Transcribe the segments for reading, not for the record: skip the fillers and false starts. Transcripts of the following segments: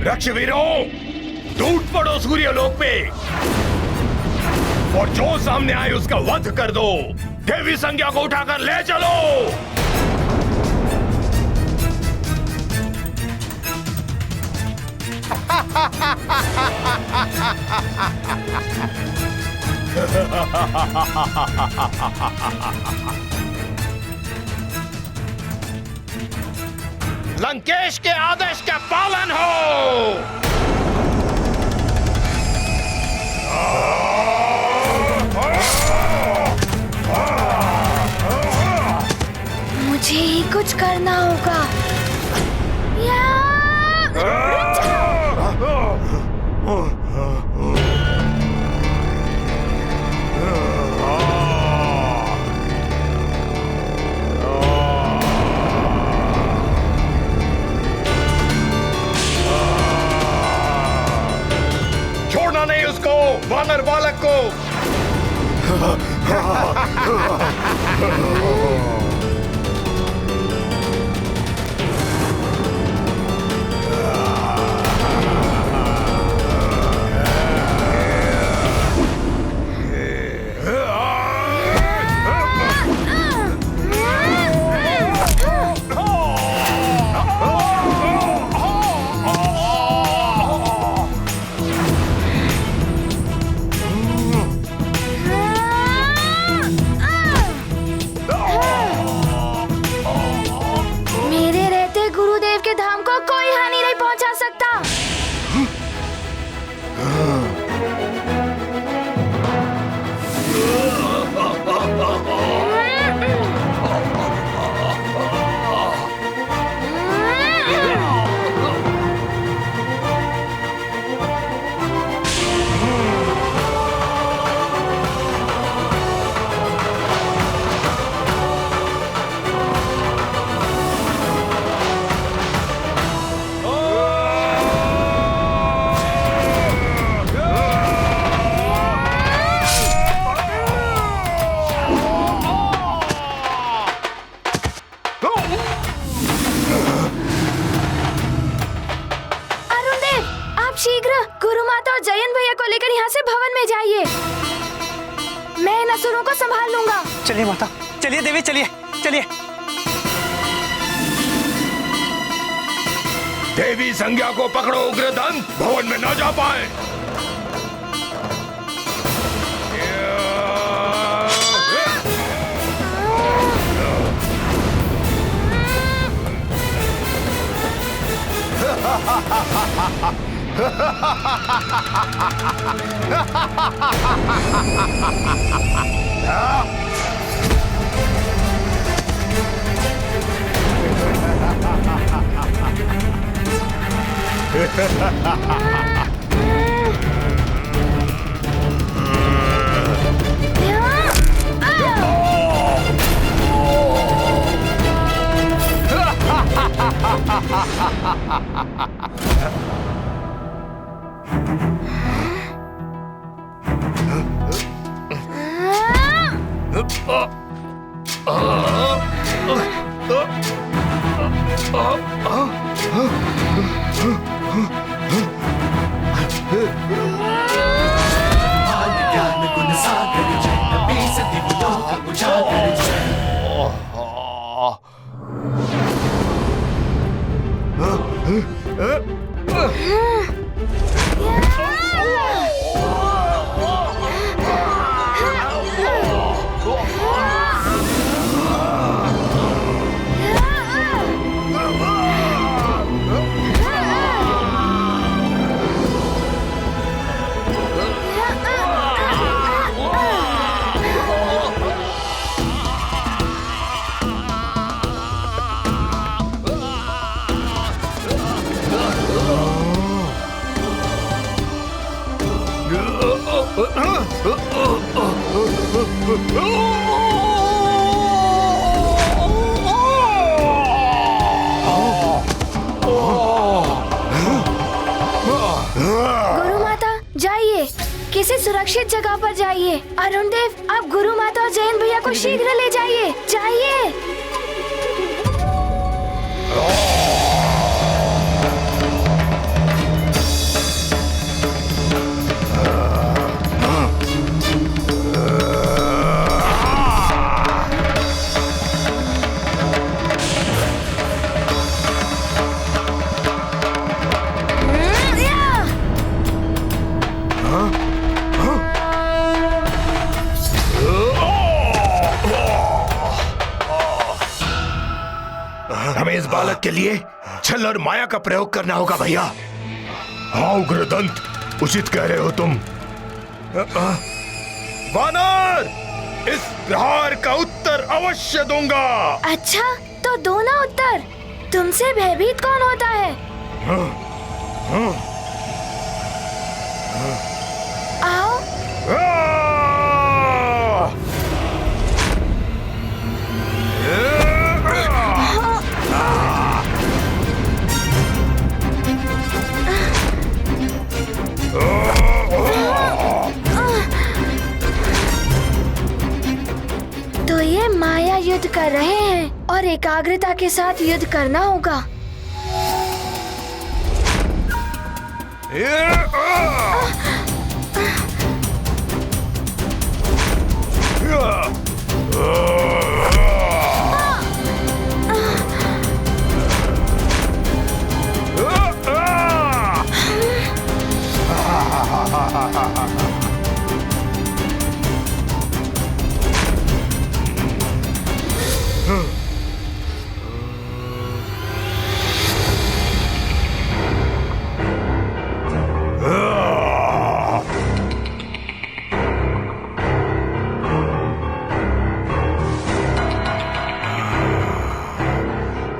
रक्षवीरों, टूट पड़ो सूर्यलोक पे और जो सामने आए उसका वध कर दो। देवी संज्ञा को उठाकर ले चलो। लंकेश के आदेश का पालन हो। मुझे ही कुछ करना होगा। छोड़ना नहीं उसको, वानर बालक को। चलिए माता, चलिए देवी, चलिए चलिए। देवी संज्ञा को पकड़ो उग्रदंत, भवन में न जा पाए। गुरु माता जाइए, किसी सुरक्षित जगह पर जाइए। अरुण देव, आप गुरु माता और जयंत भैया को शीघ्र ले जाइए। जाइए। हमें इस बालक के लिए छल और माया का प्रयोग करना होगा भैया। हाँ उग्रदंत, उचित कह रहे हो तुम। वानर, इस प्रहार का उत्तर अवश्य दूंगा। अच्छा, तो दो ना उत्तर। तुमसे भयभीत कौन होता है? आओ। तो ये माया युद्ध कर रहे हैं और एकाग्रता के साथ युद्ध करना होगा।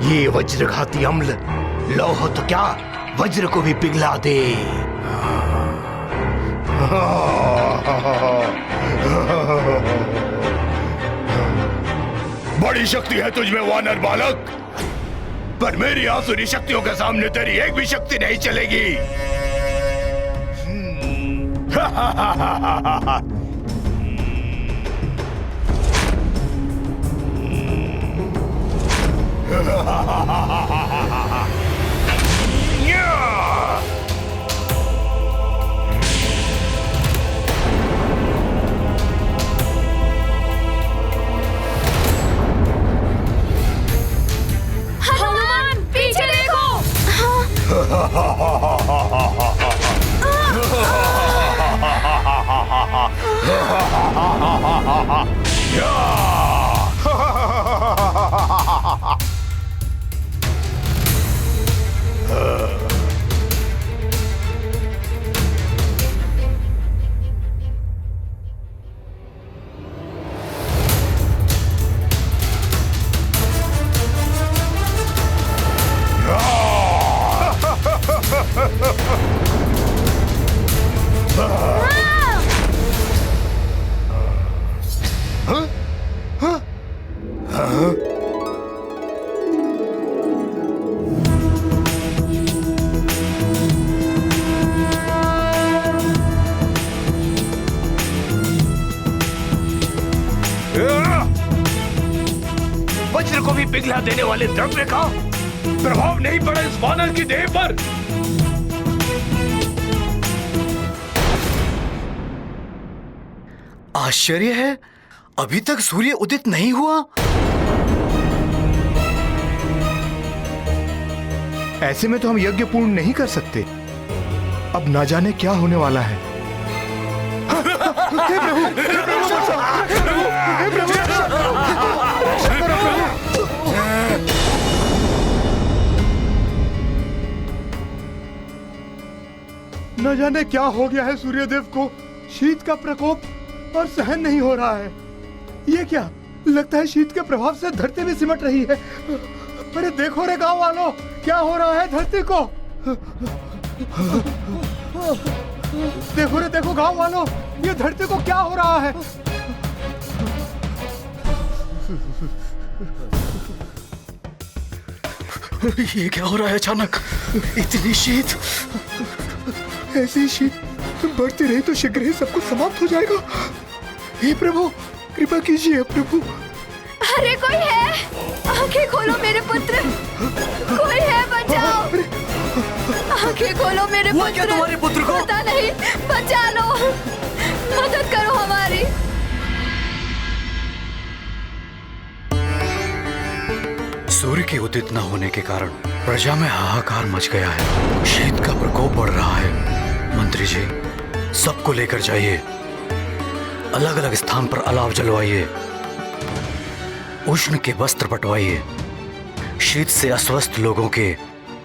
ये वज्रघाती अम्ल लौह तो क्या, वज्र को भी पिघला दे। बड़ी शक्ति है तुझमें वानर बालक, पर मेरी आसुरी शक्तियों के सामने तेरी एक भी शक्ति नहीं चलेगी। हनुमान, पीछे देखो। वज्र को भी पिघला देने वाले द्रव्य का प्रभाव नहीं पड़ा इस वानर की देह पर। आश्चर्य है, अभी तक सूर्य उदित नहीं हुआ। ऐसे में तो हम यज्ञ पूर्ण नहीं कर सकते। अब ना जाने क्या होने वाला है। हे प्रभु, हे प्रभु, हे प्रभु, हे प्रभु, न जाने क्या हो गया है सूर्यदेव को। शीत का प्रकोप और सहन नहीं हो रहा है। ये क्या, लगता है शीत के प्रभाव से धरती भी सिमट रही है। अरे देखो रे गांव वालों, क्या हो रहा है धरती को। देखो रे देखो गांव वालों, ये धरती को क्या हो रहा है। ये क्या हो रहा है अचानक? इतनी शीत। ऐसी शीत बढ़ती रही तो शीघ्र ही सब कुछ समाप्त हो जाएगा। हे प्रभु, कृपा कीजिए प्रभु। अरे कोई है? आंखें खोलो मेरे पुत्र, कोई है, बचाओ। आंखें खोलो मेरे पुत्र। क्या तुम्हारे पुत्र को? पता नहीं, बचा लो, मदद करो हमारी। सूर्य के उदित न होने के कारण प्रजा में हाहाकार मच गया है। शीत का प्रकोप बढ़ रहा है। मंत्री जी, सबको लेकर जाइए, अलग अलग स्थान पर अलाव जलवाइए, उष्ण के वस्त्र पटवाइए, शीत से अस्वस्थ लोगों के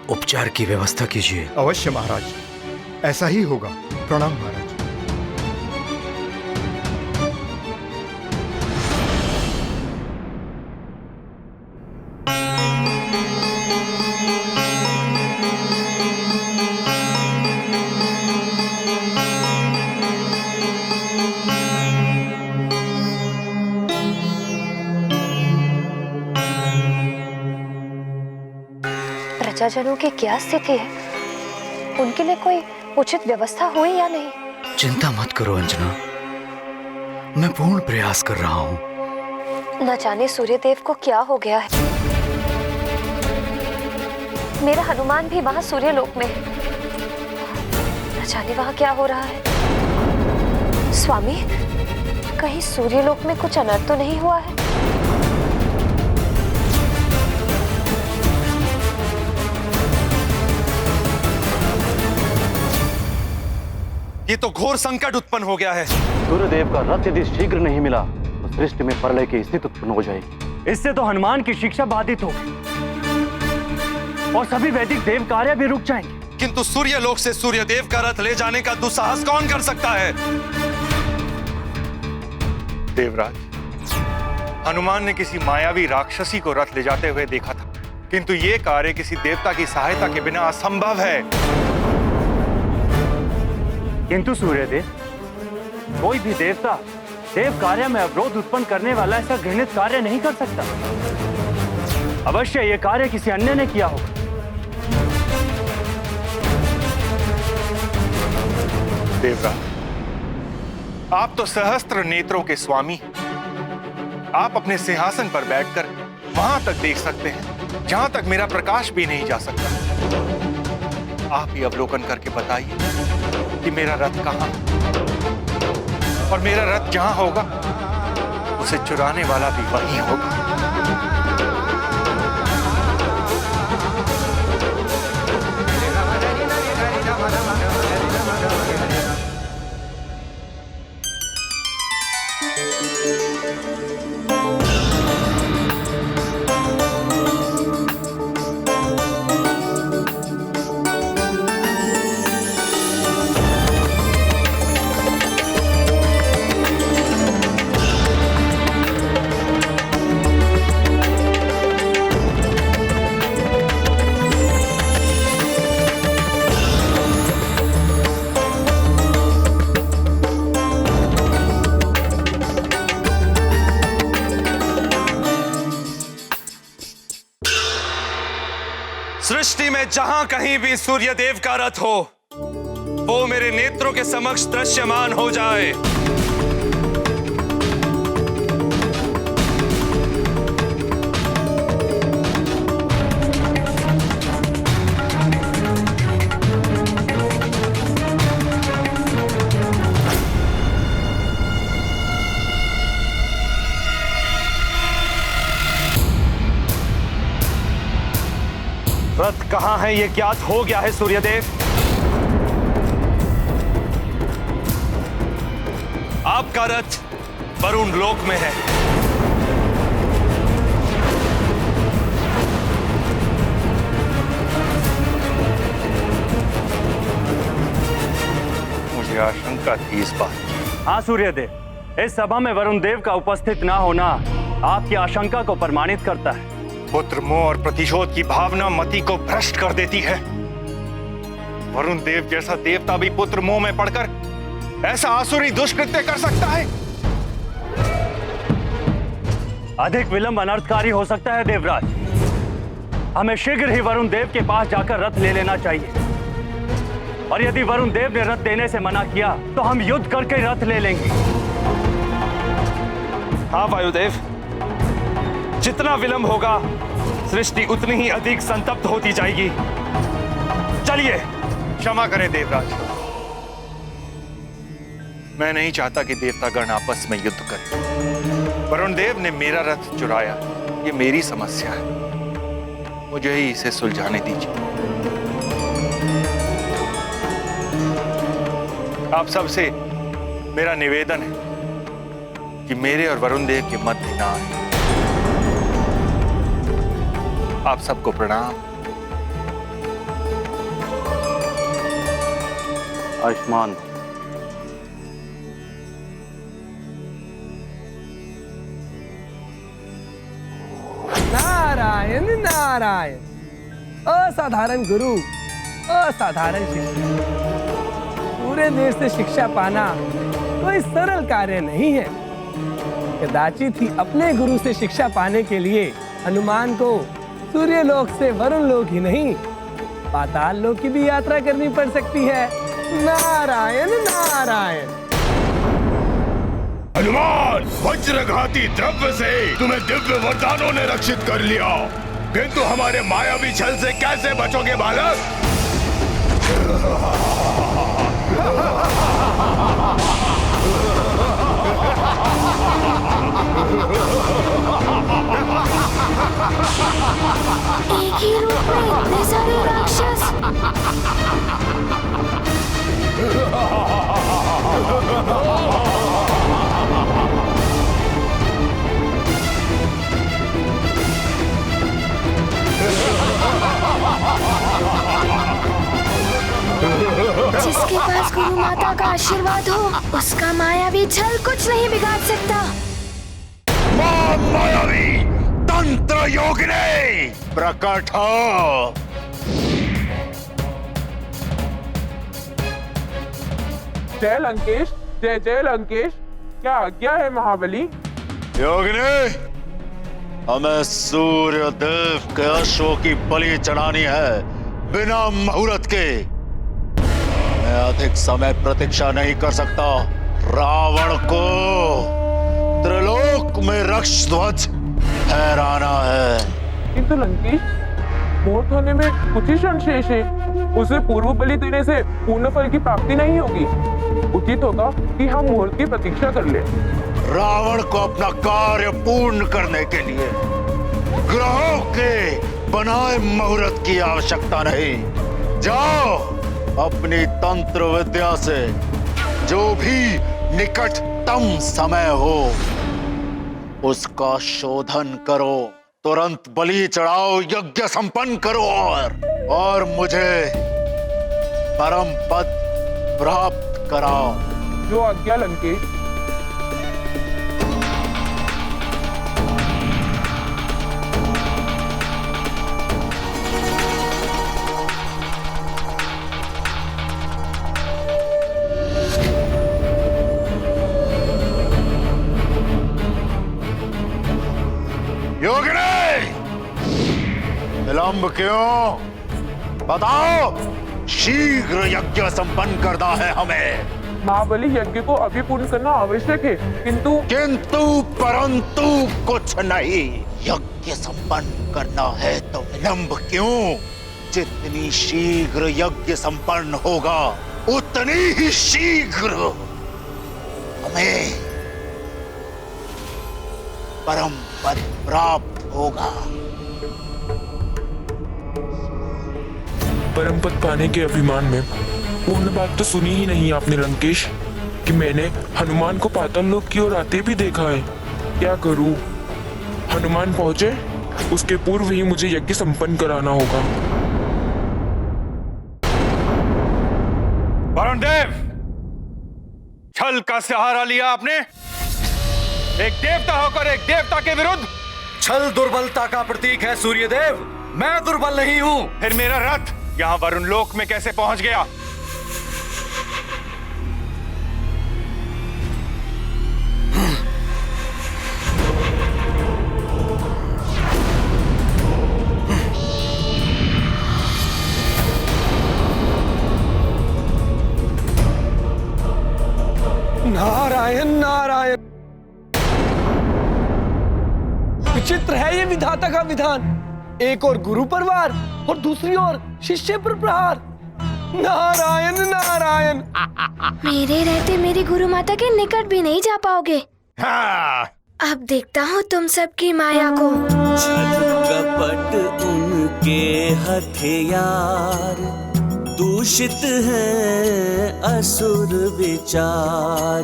उपचार की व्यवस्था कीजिए। अवश्य महाराज, ऐसा ही होगा। प्रणाम महाराज। प्रजाजनों की क्या स्थिति है? उनके लिए कोई उचित व्यवस्था हुई या नहीं? चिंता मत करो अंजना, मैं पूर्ण प्रयास कर रहा हूँ। न जाने सूर्यदेव को क्या हो गया है। मेरा हनुमान भी वहां सूर्यलोक में है। न जाने वहां क्या हो रहा है। स्वामी, कहीं सूर्यलोक में कुछ अनर्थ तो नहीं हुआ है? ये तो घोर संकट उत्पन्न हो गया है। सूर्यदेव का रथ यदि शीघ्र नहीं मिला तो सृष्टि में प्रलय की स्थिति उत्पन्न हो जाएगी। इससे तो हनुमान की शिक्षा बाधित होगी और सभी वैदिक देव कार्य भी रुक जाएंगे। किंतु सूर्यलोक से सूर्यदेव का रथ ले जाने का दुस्साहस कौन कर सकता है? देवराज, हनुमान ने किसी मायावी राक्षसी को रथ ले जाते हुए देखा था, किंतु ये कार्य किसी देवता की सहायता के बिना असंभव है। किंतु सूर्यदेव, कोई भी देवता देव कार्य में अवरोध उत्पन्न करने वाला ऐसा घृणित कार्य नहीं कर सकता। अवश्य यह कार्य किसी अन्य ने किया होगा। देवराज, आप तो सहस्त्र नेत्रों के स्वामी। आप अपने सिंहासन पर बैठकर वहां तक देख सकते हैं जहां तक मेरा प्रकाश भी नहीं जा सकता। आप ही अवलोकन करके बताइए कि मेरा रथ कहां, और मेरा रथ जहां होगा उसे चुराने वाला भी वहीं होगा। सृष्टि में जहां कहीं भी सूर्यदेव का रथ हो, वो मेरे नेत्रों के समक्ष दृश्यमान हो जाए। रथ कहां है ये ज्ञात हो गया है सूर्यदेव। आपका रथ वरुण लोक में है। मुझे आशंका थी इस बात की। हाँ सूर्यदेव, इस सभा में वरुण देव का उपस्थित ना होना आपकी आशंका को प्रमाणित करता है। पुत्र मोह और प्रतिशोध की भावना मति को भ्रष्ट कर देती है। वरुण देव जैसा देवता भी पुत्र मोह में पड़कर ऐसा आसुरी दुष्कृत्य कर सकता है। अधिक विलंब अनर्थकारी हो सकता है देवराज। हमें शीघ्र ही वरुण देव के पास जाकर रथ ले लेना चाहिए, और यदि वरुण देव ने रथ देने से मना किया तो हम युद्ध करके रथ ले लेंगे। हाँ वायुदेव, जितना विलंब होगा सृष्टि उतनी ही अधिक संतप्त होती जाएगी। चलिए। क्षमा करें देवराज, मैं नहीं चाहता कि देवतागण आपस में युद्ध करें। वरुण देव ने मेरा रथ चुराया, ये मेरी समस्या है, मुझे ही इसे सुलझाने दीजिए। आप सबसे मेरा निवेदन है कि मेरे और वरुण देव के मध्य ना आए। आप सबको प्रणाम। आयुष्मान। नारायण नारायण। असाधारण गुरु, असाधारण शिष्य। पूरे देश से शिक्षा पाना कोई सरल कार्य नहीं है। कदाचित ही अपने गुरु से शिक्षा पाने के लिए हनुमान को सूर्यलोक से वरुण लोक ही नहीं, पाताल लोक की भी यात्रा करनी पड़ सकती है। नारायण नारायण। हनुमान, वज्रघाती द्रव्य से तुम्हें दिव्य वरदानों ने रक्षित कर लिया, किंतु हमारे मायावी छल से कैसे बचोगे बालक? एक ही रूप में इतने सारे राक्षस। जिसके पास गुरु माता का आशीर्वाद हो, उसका मायावी छल कुछ नहीं बिगाड़ सकता। मायावी तंत्र योगिनी प्रकट हो। जय लंकेश, जय जय लंकेश। क्या आज्ञा है महाबली? योगिनी, हमें सूर्य देव के अश्वों की बलि चढ़ानी है बिना मुहूर्त के। मैं अधिक समय प्रतीक्षा नहीं कर सकता। रावण को त्रिलोक में रक्ष ध्वज फहराना है। किंतु लंकेश, मोट होने में कुछ ही क्षण शेष है। उसे पूर्व बलि देने से पूर्ण फल की प्राप्ति नहीं होगी। उचित होगा कि हम मुहूर्त की प्रतीक्षा कर लें। रावण को अपना कार्य पूर्ण करने के लिए ग्रहों के बनाए मुहूर्त की आवश्यकता नहीं। जाओ, अपनी तंत्र विद्या से जो भी निकटतम समय हो उसका शोधन करो, तुरंत बलि चढ़ाओ, यज्ञ संपन्न करो और मुझे परम पद प्राप्त कराओ। जो आज्ञा लंकेश। योगिनी, विलंब क्यों? बताओ, शीघ्र यज्ञ संपन्न करना है हमें। महाबली, यज्ञ को अभी पूर्ण करना आवश्यक है, किंतु परंतु कुछ नहीं। यज्ञ संपन्न करना है तो विलंब क्यों? जितनी शीघ्र यज्ञ संपन्न होगा उतनी ही शीघ्र हमें परम पद प्राप्त होगा। परम पद पाने के अभिमान में पूर्ण बात तो सुनी ही नहीं आपने लंकेश, कि मैंने हनुमान को पाताल लोक की ओर आते भी देखा है। क्या करूं? हनुमान पहुंचे उसके पूर्व ही मुझे यज्ञ संपन्न कराना होगा। वरुण देव, छल का सहारा लिया आपने। एक देवता होकर एक देवता के विरुद्ध। छल दुर्बलता का प्रतीक है सूर्यदेव, मैं दुर्बल नहीं हूं। फिर मेरा रथ यहाँ वरुण लोक में कैसे पहुंच गया? नारायण नारायण, विचित्र है ये विधाता का विधान। एक और गुरु पर वार और दूसरी ओर शिष्य पर प्रहार। नारायण नारायण। मेरे रहते मेरी गुरु माता के निकट भी नहीं जा पाओगे। हाँ। अब देखता हूँ तुम सबकी माया को। छल कपट उनके हथियार, दूषित है असुर विचार।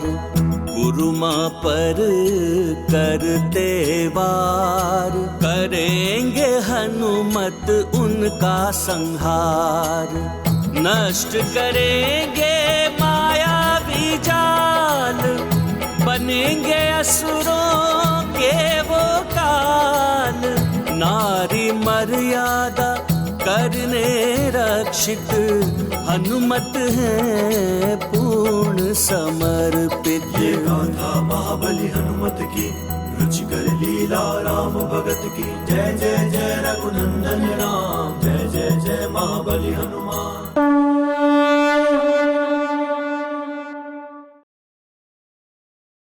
गुरु माँ पर करते वार, करेंगे हनुमत उनका संहार। नष्ट करेंगे मायावी जाल, बनेंगे असुरों के वो काल। नारी मर्यादा करने रक्षित, हनुमत है पूर्ण समर्पित। ये गाथा महाबली हनुमत की, रुचिकर लीला राम भगत की। जय जय जय रघुनंदन राम, जय जय जय महाबली हनुमान।